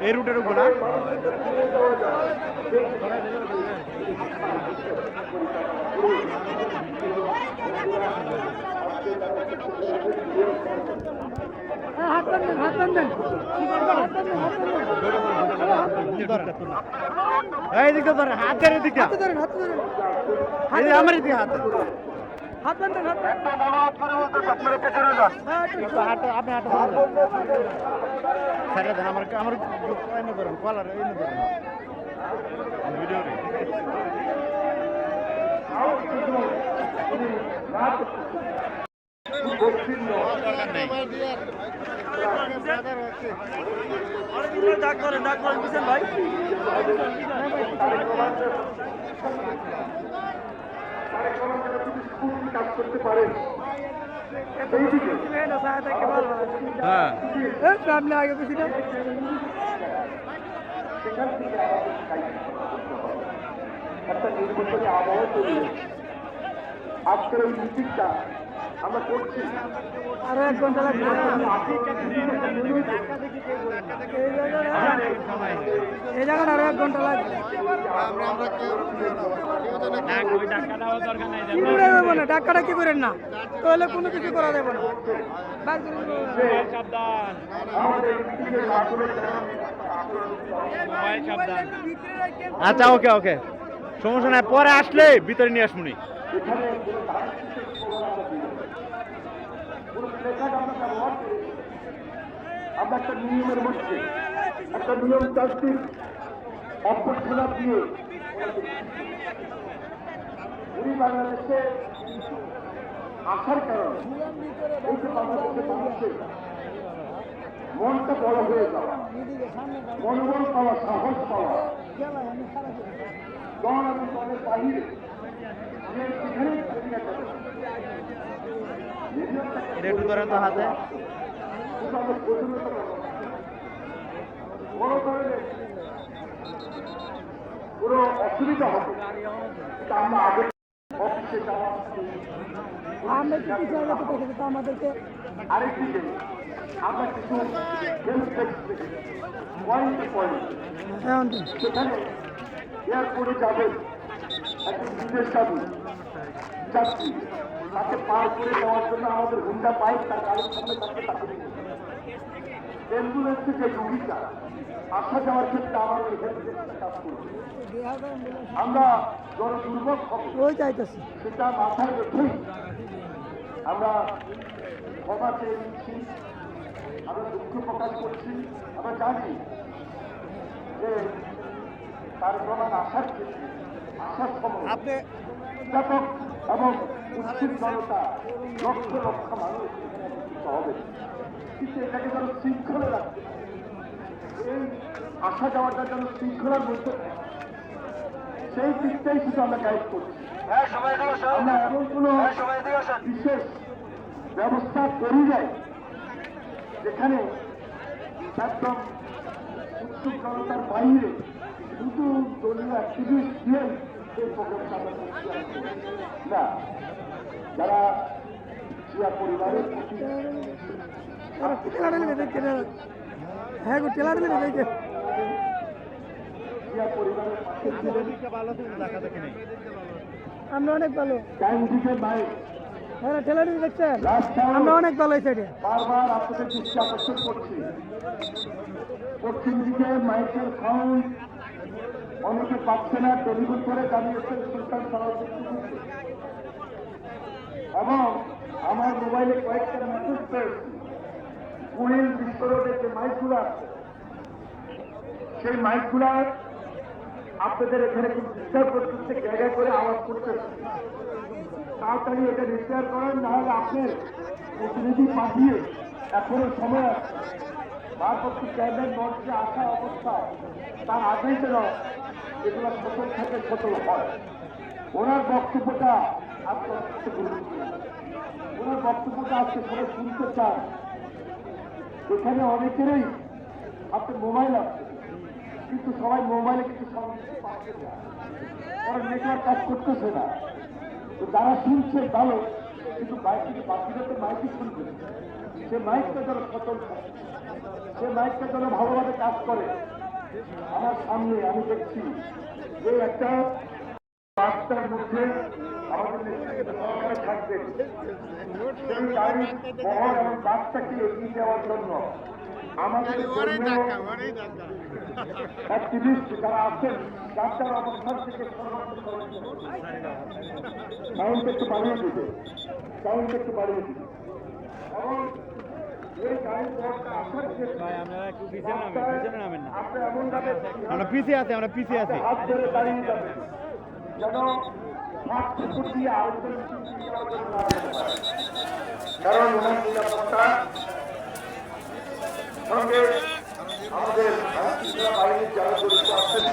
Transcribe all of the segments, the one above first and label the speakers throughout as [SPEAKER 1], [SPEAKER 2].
[SPEAKER 1] এই রুটের উপর না এইদিকে ধর হাতের দিকে আমার দিকে হাত হাত বান্ধেন আপনি হাঁটা ছেড়ে দেন আমার আমার এনে ধরেন কলার এনে ধরেন ভিডিও
[SPEAKER 2] ডাক করেন বুঝছেন ভাই
[SPEAKER 3] কাজ করতে পারেন
[SPEAKER 2] সামনে আগে বেশি না
[SPEAKER 3] একটা নির্বাচনী আবহাওয়া তৈরি আজকের ওই মিটিংটা আমরা করছি
[SPEAKER 2] আরো 1 ঘন্টা লাগবে এই জায়গাটা আরো 1 ঘন্টা লাগবে টাকাটা কি করেন না তাহলে কোনো কিছু করা যাবে না
[SPEAKER 1] আচ্ছা ওকে ওকে সমস্যা নাই পরে আসলে ভিতরে নিয়ে আসবনি
[SPEAKER 3] আমরা একটা নিয়মের মধ্যে একটা নিয়ম তান্ত্রিক অভ্যর্থনা দিয়ে উনি বাংলাদেশে আসার কারণে এই যে বাংলাদেশের মানুষের মনটা বড় হয়ে যাওয়া মনোবল পাওয়া সাহস পাওয়া দল এবং দলের বাহিরে
[SPEAKER 1] একটু ধরেন তো হাতে
[SPEAKER 3] বড় ধরনের কোনো অসুবিধা হবে আমরা আগে অফিসে যাওয়া
[SPEAKER 2] আমাদেরকে
[SPEAKER 3] আরেকদিকে আমরা কিছু সেখানে এয়ারপোর্টে যাবেন একজন বিদেশ যাত্রী তাকে পার করে দেওয়ার জন্য আমাদের হুন্ডা বাইক তার গাড়ির সামনে তাকে অ্যাম্বুলেন্সে যে রুগীটা আসা যাওয়ার ক্ষেত্রে আমাদের কাজ করবে আমরা জনদুর্ভোগ
[SPEAKER 2] ওই চাইতেছি
[SPEAKER 3] সেটা মাথায় রেখেই আমরা ক্ষমা চেয়ে নিচ্ছি আমরা দুঃখ প্রকাশ করছি আমরা জানি যে তার প্রমাণ আসার ক্ষেত্রে আসার সময়
[SPEAKER 1] আপনি
[SPEAKER 3] ব্যাপক এবং উচ্ছিত জনতা লক্ষ লক্ষ মানুষ হবে কিন্তু এটাকে যেন শৃঙ্খলে রাখতে এই আসা যাওয়াটা যেন শৃঙ্খলার মধ্যে সেই দিকটাই শুধু আমরা গাইড করছি আমরা এমন কোনো বিশেষ ব্যবস্থা করি নাই যেখানে একদম উৎসুক জনতার বাইরে শুধু দলীয় অ্যাক্টিভিস্ট দিয়ে এই প্রোগ্রামটা আমরা করছি না যারা জিয়া পরিবারের প্রতি
[SPEAKER 2] হ্যাঁ গো টেলার দিলে দেখে
[SPEAKER 3] জিয়া পরিবারের পাশে ছিলেন
[SPEAKER 2] আমরা অনেক ভালো
[SPEAKER 3] ডাইনদিকে মাইক
[SPEAKER 2] হ্যাঁ টেলার দেখছেন আমরা অনেক ভালো এই সাইডে
[SPEAKER 3] বারবার আপনাদের দৃষ্টি আকর্ষণ করছি পশ্চিম দিকে মাইকের সাউন্ড অনেকে পাচ্ছে না টেলিফোন করে জানিয়েছেন সুলতান সালাউদ্দিন এবং আমার মোবাইলে কয়েকটা মেসেজ পেয়েছি কুড়িল বিশ্বরোডের যে মাইকগুলো আছে সেই মাইকগুলা আপনাদের এখানে খুব ডিস্টার্ব করতেছে জায়গা করে আওয়াজ করতেছে তাড়াতাড়ি এটা রিপেয়ার করেন নাহলে আপনি প্রতিনিধি পাঠিয়ে এখনো সময় আছে ভারপ্রাপ্ত চেয়ারম্যান মঞ্চে আসা অবস্থায় তার আগেই যেন এগুলো সচল থাকে সচল হয় ওনার বক্তব্যটা আজকে অত্যন্ত গুরুত্বপূর্ণ ওনার বক্তব্যটা আজকে সবাই শুনতে চান এখানে অনেকেরই হাতে মোবাইল আছে কিন্তু সবাই মোবাইলে কিছু সংযুক্ত পাচ্ছে না, কারণ নেটওয়ার্ক কাজ করতেছে না। তো যারা শুনছে ভালো, কিন্তু বাকিরা তো মাইকই শুনবে, সে মাইকটা যেন সচল থাকে, সে মাইকটা যেন ভালোভাবে কাজ করে। আমার সামনে আমি দেখছি যে একটা রাস্তার মধ্যে আমাদের সরকার থাকবে, সেই গাড়ি বহর এবং বাসটাকে এগিয়ে যাওয়ার জন্য আমাদের অ্যাক্টিভিস্ট যারা আছেন, যার অবস্থান থেকে সাউন্ড একটু বাড়িয়ে দিবে, সাউন্ড একটু বাড়িয়ে দিবে। এবং এই গাড়ি বহরটা আসার ক্ষেত্রে আপনি এমনভাবে
[SPEAKER 1] আমরা পিছিয়ে আছি, আমরা পিছিয়ে আছি।
[SPEAKER 3] হাত ধরে দাঁড়িয়ে যাবে যেন হাত ঠুকুর দিয়ে আরেকজন কারণ ওনার নিরাপত্তা সঙ্গে আমাদের বাহিনীর যারা জড়িত আছেন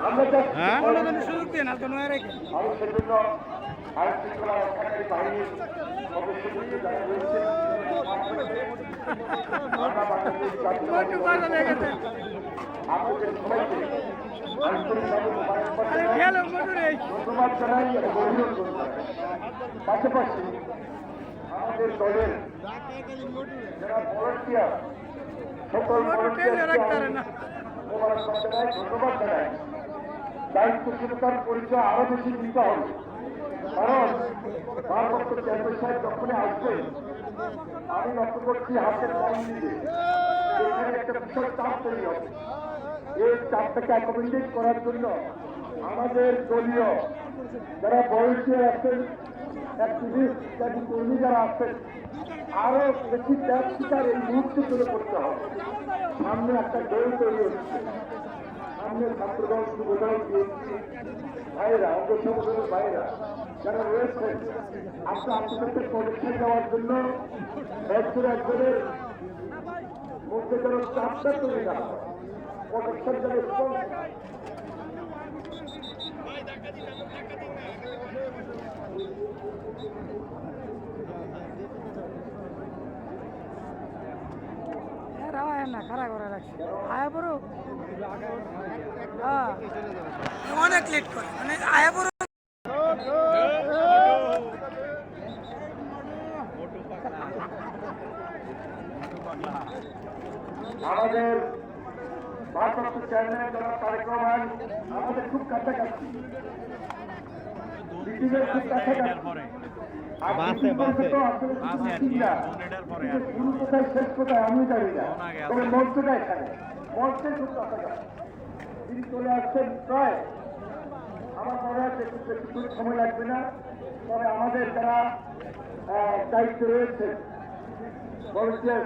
[SPEAKER 3] আমরা
[SPEAKER 1] হ্যাঁ?
[SPEAKER 2] সুযোগ দিয়ে না তো নয় রেখে
[SPEAKER 3] আমি সেজন্য আইন শৃঙ্খলা রক্ষাকারী বাহিনীর সদস্যদেরকে যারা রয়েছে আমরা বাংলাদেশ জাতীয় আপনাদের সবাইকে আন্তরিকভাবে ধন্যবাদ জানাই এবং অভিনন্দন জানাই। পাশাপাশি আমাদের দলের যারা ভলান্টিয়ার, সকল ভলান্টিয়ারকে ধন্যবাদ জানাই। দায়িত্বশীলতার পরিচয় আরো বেশি দিতে হবে, কারণ ভারপ্রাপ্ত চেয়ারম্যান সাহেব যখনই আসবে আমি লক্ষ্য করছি হাতের কম দিকে এখানে একটা বিশাল চাপ তৈরি হবে। এই চাপটাকে অ্যাকোমোডেট করার জন্য আমাদের দলীয় যারা ভলান্টিয়ার আছেন, অ্যাক্টিভিস্ট ইত্যাদি কর্মী যারা আছেন, আরো বেশি ত্যাগ শিকার এই মুহূর্তে তুলে করতে হবে। সামনে একটা দল তৈরি হচ্ছে, সামনে ছাত্রদল, যুবদল, বিএনপি ভাইরা, অঙ্গ সংগঠনের ভাইরা যারা রয়েছেন, আপনাদের পরীক্ষা দেওয়ার জন্য একজনের মধ্যে যেন চাপটা তৈরি না হয়, প্রোটেকশন যেন স্ট্রং হয়।
[SPEAKER 2] না খারাপ করে রাখছে আয়া পড়ো অনেক লেট করে মানে আয়া পড়ো
[SPEAKER 3] আমাদের ভারপ্রাপ্ত চেয়ারম্যান জনাব তারেক রহমান আমাদের খুব কাছাকাছি, ব্রিটিশের খুব কাছাকাছি। শুরু কোথায় শেষ কোথায় আমি জানি না, তবে মঞ্চটা এখানে, মঞ্চের খুব কাছাকাছি তিনি চলে আসছেন। প্রায় আমার মনে হয় একটু সময় লাগবে না, তবে আমাদের যারা দায়িত্ব রয়েছে ভলান্টিয়ার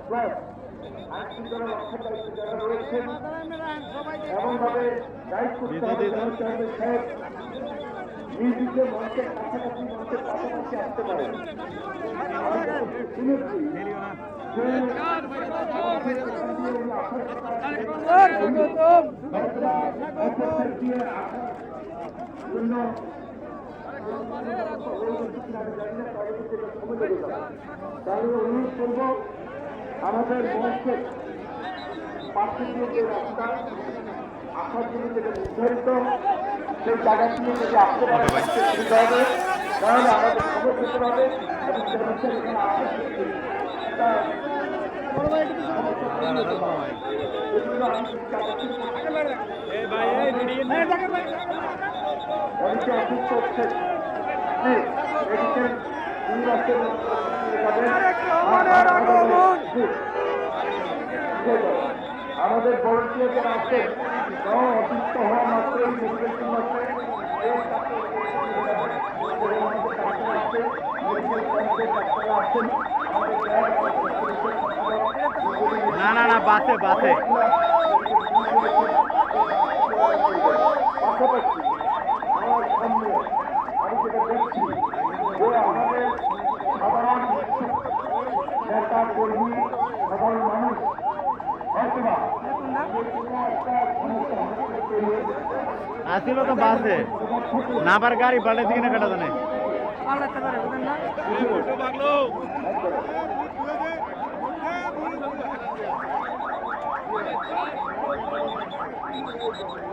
[SPEAKER 3] প্লাস আইনশৃঙ্খলা রক্ষার দায়িত্ব যারা রয়েছেন, এমনভাবে দায়িত্ব করতে হবে সাহেব নিজেকে মঞ্চের কাছাকাছি, মঞ্চের পাশাপাশি আসতে পারেন। শুনেছি তাহলে অনুরোধ করবো আমাদের মঞ্চের পাশে দিয়ে যে রাস্তা আসার জন্য যেটা নির্ধারিত, সেই জায়গাগুলো যদি আসতে পারে সুবিধা হবে, তাহলে আমাদের খবর পেতে হবে এবং চেয়ারম্যান এখানে আসার অনেকে অসুস্থ হচ্ছে, আমাদের ভলান্টিয়ার যারা আছেন অসুস্থ হওয়া মাত্রই মেডিকেল টিম আছে,
[SPEAKER 1] না না না, বাসে বাসে
[SPEAKER 3] পাশাপাশি আমার সামনে আমি যেটা দেখছি যে আমাদের সাধারণ নেতা কর্মী, সাধারণ মানুষ হয়তোবা
[SPEAKER 1] আসিল তো বাসে না, আবার গাড়ি পাল্টে দিকে না কাটা জানে।
[SPEAKER 2] পাল্টাতে পারে বুঝলেন না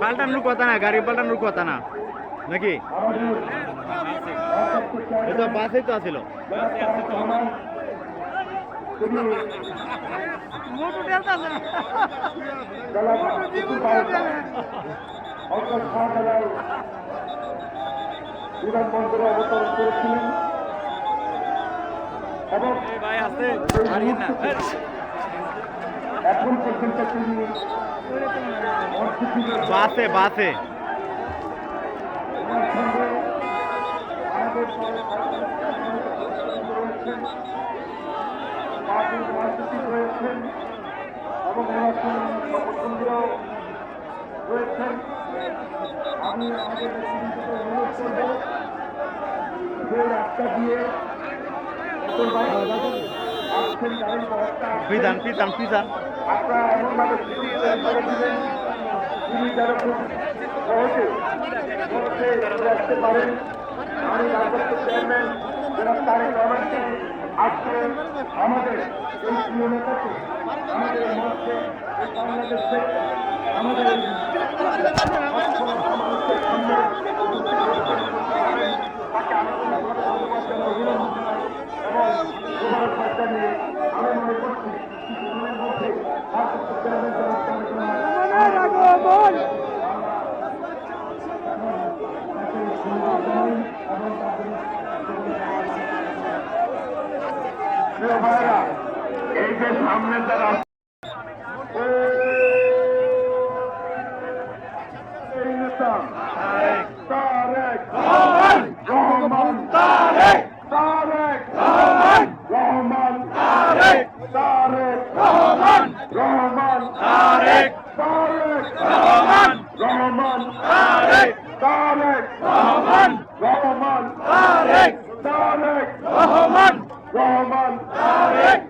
[SPEAKER 1] পাল্টানোর কথা না, গাড়ি পাল্টানোর কথা না নাকি? এটা বাসে তো আছিল।
[SPEAKER 2] মোটু ঠেলতাছে না। মোটু জীবন
[SPEAKER 3] বিমানবন্দরে অবতরণ করেছিলেন এবং এখন পর্যন্ত তিনি
[SPEAKER 1] বাসে বাসে
[SPEAKER 3] আমার সঙ্গে আমাদের রয়েছেন মহাসচিব রয়েছেন এবং সমর্থনরাও রয়েছেন। আমি আমাদের নেতৃত্বকে অনুরোধ করব যে রাস্তা দিয়ে আসছেন গাড়ির ব্যবস্থা
[SPEAKER 1] পিতান পিতান পিতান
[SPEAKER 3] আপনারা এমনভাবে স্থিতি তৈরি করে দিলেন তিনি যেন খুব সহজে চলে আসতে পারেন। আমি রাজস্ব চেয়ারম্যান জনাব তারেক রহমানকে আজকে আমাদের এই প্রিয় নেতাকে আমাদের এই মঞ্চে এই বাংলাদেশে আমাদের মানুষের সামনে তাকে আন্তরিকভাবে ধন্যবাদ জানাই, অভিনন্দন জানাই এবং মোবারকবাদ জানিয়ে আমি মনে করছি কিছুদিনের মধ্যে রাজস্ব চেয়ারম্যান জনাব তারেক রহমান এই যে সামনে তারা তারেক রহমান তারেক রহমান তারেক রহমান রহমান তারেক রহমান রহমান তারেক রহমান রহমান তারেক রহমান রহমান তারেক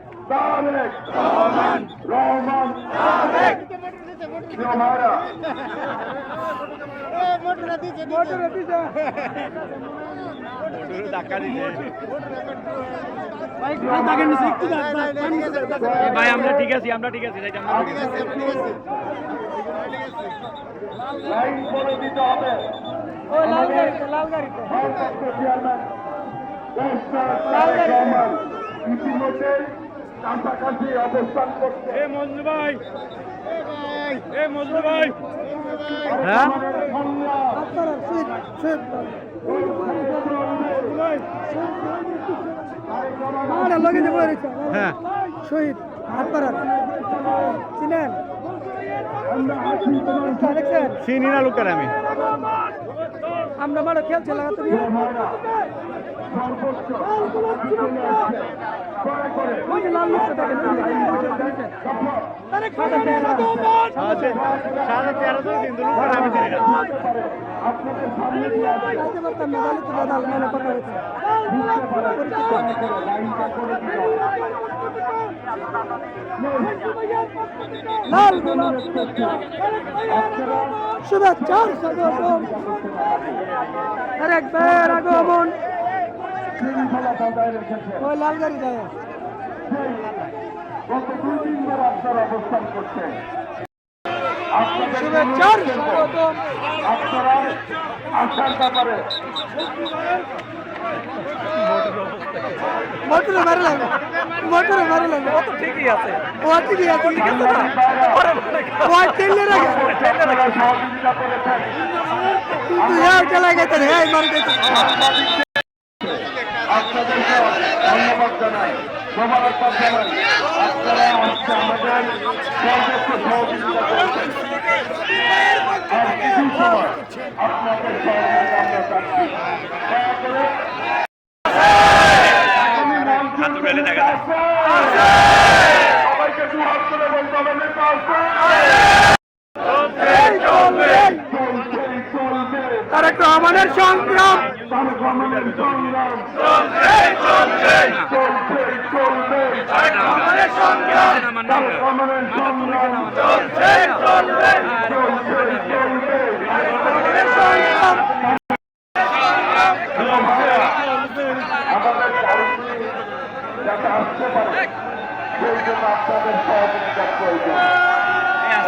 [SPEAKER 3] রহমান রহমান তারেক ভাইরা
[SPEAKER 1] ধাক্কা দিছে
[SPEAKER 2] ভাই
[SPEAKER 1] ভাই আমরা ঠিক আছি, আমরা ঠিক আছি।
[SPEAKER 3] লাইন করে দিতে হবে।
[SPEAKER 2] ও লাল গাড়িতে লাল গাড়িতে
[SPEAKER 3] ভারপ্রাপ্ত চেয়ারম্যান তারেক রহমান ইতিমধ্যে কাছাকাছি অবস্থান করছে।
[SPEAKER 1] মঞ্জু ভাই, মঞ্জু ভাই, হ্যাঁ
[SPEAKER 2] আপনারা শহীদ শহীদ আমার লগে যে বই রয়েছে
[SPEAKER 1] হ্যাঁ
[SPEAKER 2] শহীদ আপনারা চিনেন দেখছেন
[SPEAKER 1] চিনি না লোকের আমি।
[SPEAKER 2] আমরা মারো খেলছে লাগাতে
[SPEAKER 3] সর্বোচ্চ
[SPEAKER 2] ওই যে লাল লোকটা দেখেন আরে খাতা
[SPEAKER 1] সাড়ে 1300 কিন্তু লোকের আমি চিনি না।
[SPEAKER 3] আপনাদের সামনে দিয়ে
[SPEAKER 2] যাইতে পারতাম না জানি তো দাদা মনে কথা হয়েছে
[SPEAKER 3] লাইনটা করে দিতে
[SPEAKER 2] লাল গোলাপ শুভেচ্ছা স্বাগতম আরেকবার আগমন
[SPEAKER 3] শৃঙ্খলা বজায় রেখেছে।
[SPEAKER 2] ওই লাল গাড়ি দেয়
[SPEAKER 3] গত 2 দিন ধরে আপনারা অবস্থান করছেন। আপনাদের
[SPEAKER 2] শুভেচ্ছা স্বাগতম
[SPEAKER 3] আপনারা আসার ব্যাপারে
[SPEAKER 2] মোটরে মারে লাগবে মোটরে মারে লাগবে ও তো ঠিকই আছে ও ঠিকই আছে ঠিক আছে না ও টেলে রাখে
[SPEAKER 3] আপনারা সহযোগিতা করেছেন।
[SPEAKER 2] কিন্তু হ্যাঁ চালা গেছে হ্যাঁ মার গেছে
[SPEAKER 3] আপনাদেরকে ধন্যবাদ জানাই, মোবারকবাদ জানাই। আপনারা আজকে আমাদের সর্বোচ্চ সহযোগিতা করেছেন। আর কিছু সময় আপনাদের সহযোগিতা আমরা চাচ্ছি। দয়া করে সবাইকে দু হাত করে বলতে হবে নেতা আছে। চলবে
[SPEAKER 2] তারেক রহমানের সংগ্রাম
[SPEAKER 3] তারেক রহমানের সংগ্রাম
[SPEAKER 1] চলবে
[SPEAKER 3] চলবে চলবে
[SPEAKER 1] তারেক রহমানের সংগ্রাম
[SPEAKER 3] তারেক রহমানের সংগ্রাম
[SPEAKER 1] চলছে চলবে
[SPEAKER 3] চলবে চলবে। আমাদের গাড়িটি যাতে আসতে পারে সেই জন্য আপনাদের সহযোগিতা প্রয়োজন।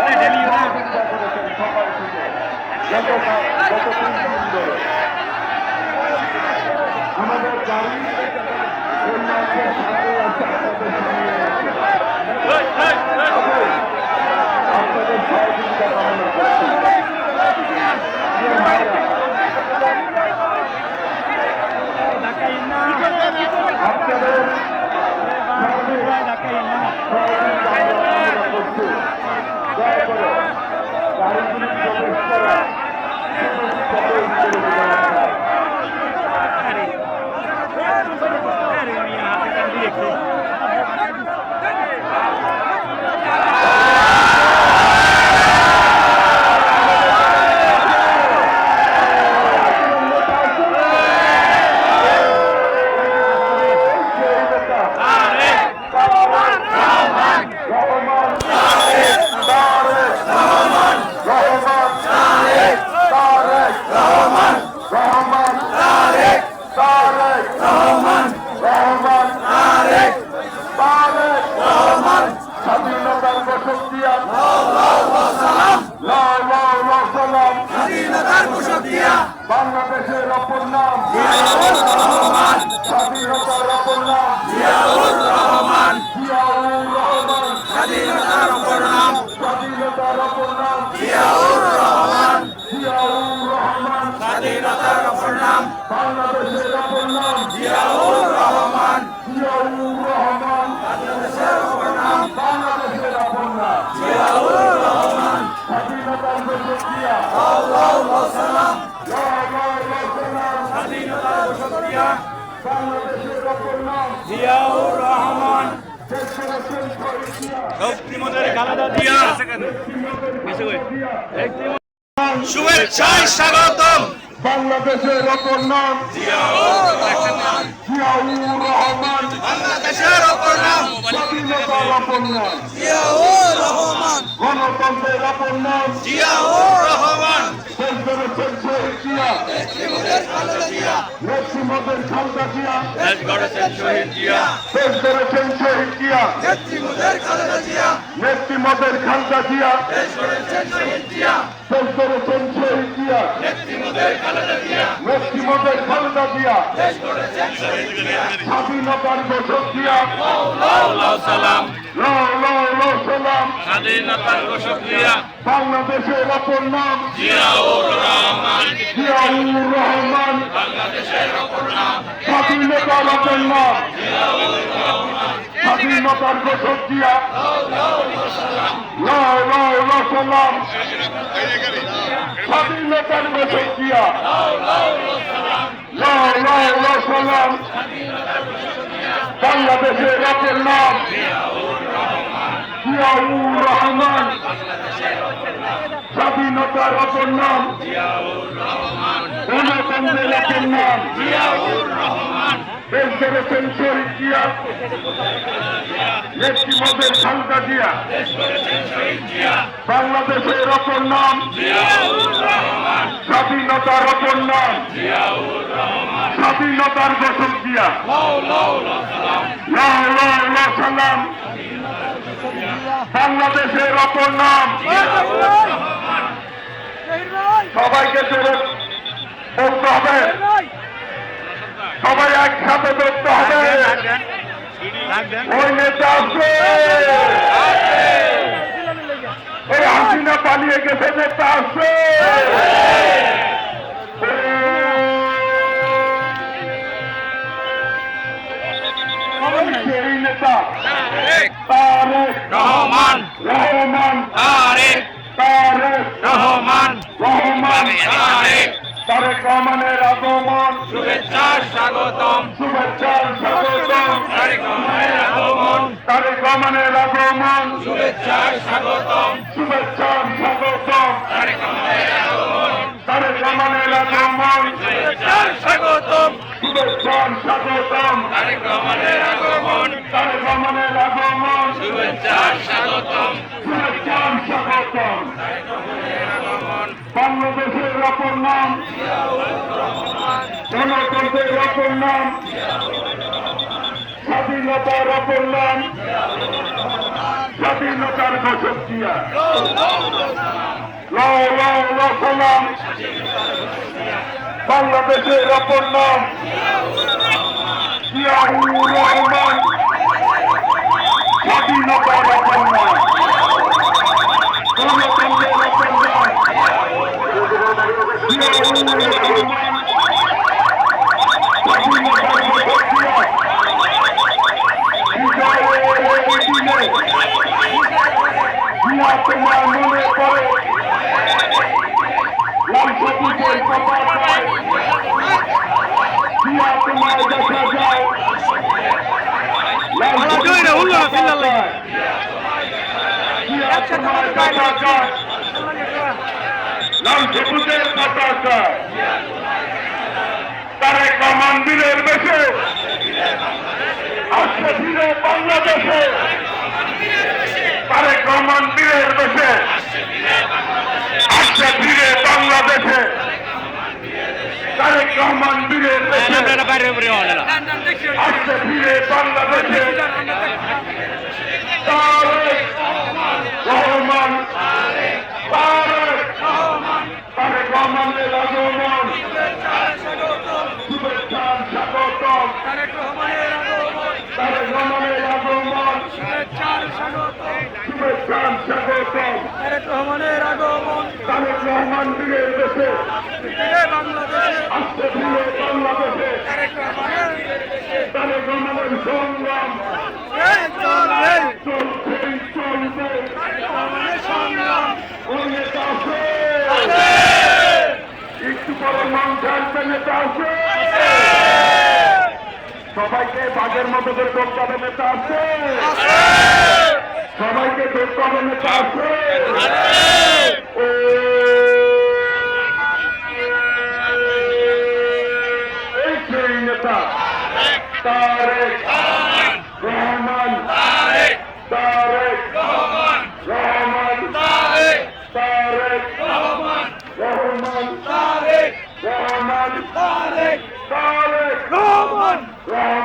[SPEAKER 3] সহযোগিতা করেছেন সকাল থেকে গত 3 দিন ধরে। আমাদের গাড়ি কন্যাকের সাথে আছে, আপনাদের সহযোগিতা কামনা করছি। আপনাদের সহযোগিতা কামনা করছি। দয়া করে গাড়িগুলি প্রবেশ করা বাংলাদেশের অপর নাম স্বাধীনতার অপর নাম জিয়াউর রহমান, স্বাধীনতার অপর নাম জিয়াউর রহমান, স্বাধীনতার অপর নাম বাংলাদেশের অপর নাম জিয়াউর রহমান, বাংলাদেশের অপর নাম বাংলাদেশের অপর নাম জিয়াউর রহমান, স্বাধীনতার ঘোষক দিয়া স্বাধীনতার ঘোষক দিয়া বাংলাদেশের অপর নাম জিয়াউর রহমান,
[SPEAKER 4] শুভেচ্ছায় স্বাগতম।
[SPEAKER 3] বাংলাদেশের অপর নাম জিয়াউর রহমান,
[SPEAKER 4] বাংলাদেশের অপর নাম
[SPEAKER 3] স্বাধীনতার অপর নাম
[SPEAKER 4] জিয়াউর রহমান,
[SPEAKER 3] গণতন্ত্রের অপর নাম
[SPEAKER 4] জিয়াউর রহমান,
[SPEAKER 3] দেশ গড়েছেন শহীদ জিয়া, নেত্রীমদের খালদা জিয়া,
[SPEAKER 4] দেশ গড়েছেন শহীদ জিয়া,
[SPEAKER 3] দেশ গড়েছেন শহীদ জিয়া,
[SPEAKER 4] নেত্রীমদের খালেদা জিয়া,
[SPEAKER 3] নেত্রীমদের খালদা জিয়া,
[SPEAKER 4] দেশ গড়েছেন শহীদ জিয়া,
[SPEAKER 3] দেশ গড়েছেন শহীদ জিয়া,
[SPEAKER 4] নেত্রীমদের খালেদা জিয়া,
[SPEAKER 3] নেত্রীমদের খালদা জিয়া,
[SPEAKER 4] দেশ গড়েছেন শহীদ জিয়া।
[SPEAKER 3] স্বাধীনতার ঘোষক জিয়া,
[SPEAKER 4] আল্লাহু সালাম,
[SPEAKER 3] সালাম,
[SPEAKER 4] স্বাধীনতার ঘোষক জিয়া,
[SPEAKER 3] বাংলাদেশের অপর নাম
[SPEAKER 4] জিয়াউর রহমান,
[SPEAKER 3] জিয়াউর রহমান,
[SPEAKER 4] বাংলাদেশের অপর নাম
[SPEAKER 3] স্বাধীনতার অপর নাম স্বাধীনতার ঘোষক জিয়া, সালাম, স্বাধীনতার ঘোষক জিয়া, সালাম, বাংলাদেশের অপর নাম জিয়াউর রহমান, স্বাধীনতার অপর নাম গণতন্ত্রের অপর নাম
[SPEAKER 4] জিয়াউর রহমান,
[SPEAKER 3] দেশ গড়েছেন শহীদ জিয়া, নেত্রীমদের খালদা জিয়া, বাংলাদেশের অপর নাম
[SPEAKER 4] জিয়াউর রহমান,
[SPEAKER 3] স্বাধীনতার অপর নাম
[SPEAKER 4] জিয়াউর রহমান,
[SPEAKER 3] স্বাধীনতার ঘোষক জিয়া, সালাম, বাংলাদেশের অপর নাম সবাইকে জোরে বলতে হবে, সবাই একসাথে ধরতে হবে। ওই নেতা আছে, এই হাসিনা পালিয়ে গেছে, নেতা আছে, সেই নেতা তারেক
[SPEAKER 4] রহমান,
[SPEAKER 3] রহমান,
[SPEAKER 4] তারেক
[SPEAKER 3] তারেক
[SPEAKER 4] রহমান,
[SPEAKER 3] রহমান,
[SPEAKER 4] তারেক
[SPEAKER 3] তারেক রহমানের আগমন,
[SPEAKER 4] শুভেচ্ছা স্বাগতম,
[SPEAKER 3] শুভেচ্ছা স্বাগতম,
[SPEAKER 4] তারেক রহমানের আগমন,
[SPEAKER 3] তারেক রহমানের আগমন,
[SPEAKER 4] শুভেচ্ছা স্বাগতম,
[SPEAKER 3] শুভেচ্ছা স্বাগতম,
[SPEAKER 4] তারেক রহমানের আগমন,
[SPEAKER 3] তারেক রহমানের আগমন,
[SPEAKER 4] শুভেচ্ছা স্বাগতম,
[SPEAKER 3] শুভেচ্ছা স্বাগতম,
[SPEAKER 4] তারেক রহমানের আগমন,
[SPEAKER 3] তারেক রহমানের আগমন,
[SPEAKER 4] শুভেচ্ছা স্বাগতম,
[SPEAKER 3] শুভেচ্ছা স্বাগতম, বাংলাদেশের অপর নাম গণতন্ত্রের অপর নাম স্বাধীনতার অপর নাম স্বাধীনতার ঘোষক দিয়া সালাম বাংলাদেশের অপর নাম জিয়াউর রহমান স্বাধীনতার অপর নাম গণতন্ত্রের অপর নাম জিয়াউর রহমান স্বাধীনতার ঘোষক দিয়া তোমার মনে পড়ে লাল সবুজের পতাকায় দিয়া তোমার দেখা যায় লাল সবুজের পতাকায় দিয়া তোমার দেখা যায় লাল সবুজের পতাকায় তারেক রহমান বীরের বেশে আসছে ফিরে বাংলাদেশে তারেক রহমান বীরের বেশে আসছে ফিরে বাংলাদেশে তারেক রহমান বীরের বেশে আসছে ফিরে বাংলাদেশে তারেক রহমান তারেক রহমানের আগমন শুভেচ্ছা স্বাগতম তারেক রহমানের আগমন শুভেচ্ছা স্বাগতম
[SPEAKER 2] তারেক রহমানের আগমন
[SPEAKER 3] তারেক রহমান বীরের দেশে আসছে ফিরে বাংলাদেশে তারেক রহমানের সংগ্রাম চলছেই চলবে ওই নেতা আছে একটু পরে মঞ্চার নেতা আছে সবাইকে বাঘের মতো করে করতে হবে নেতা আছে সবাইকে ধরতে হবে নেতা আছে এই সেই নেতা তারেক রহমান তারেক রহমান তারেক রহমান রহমান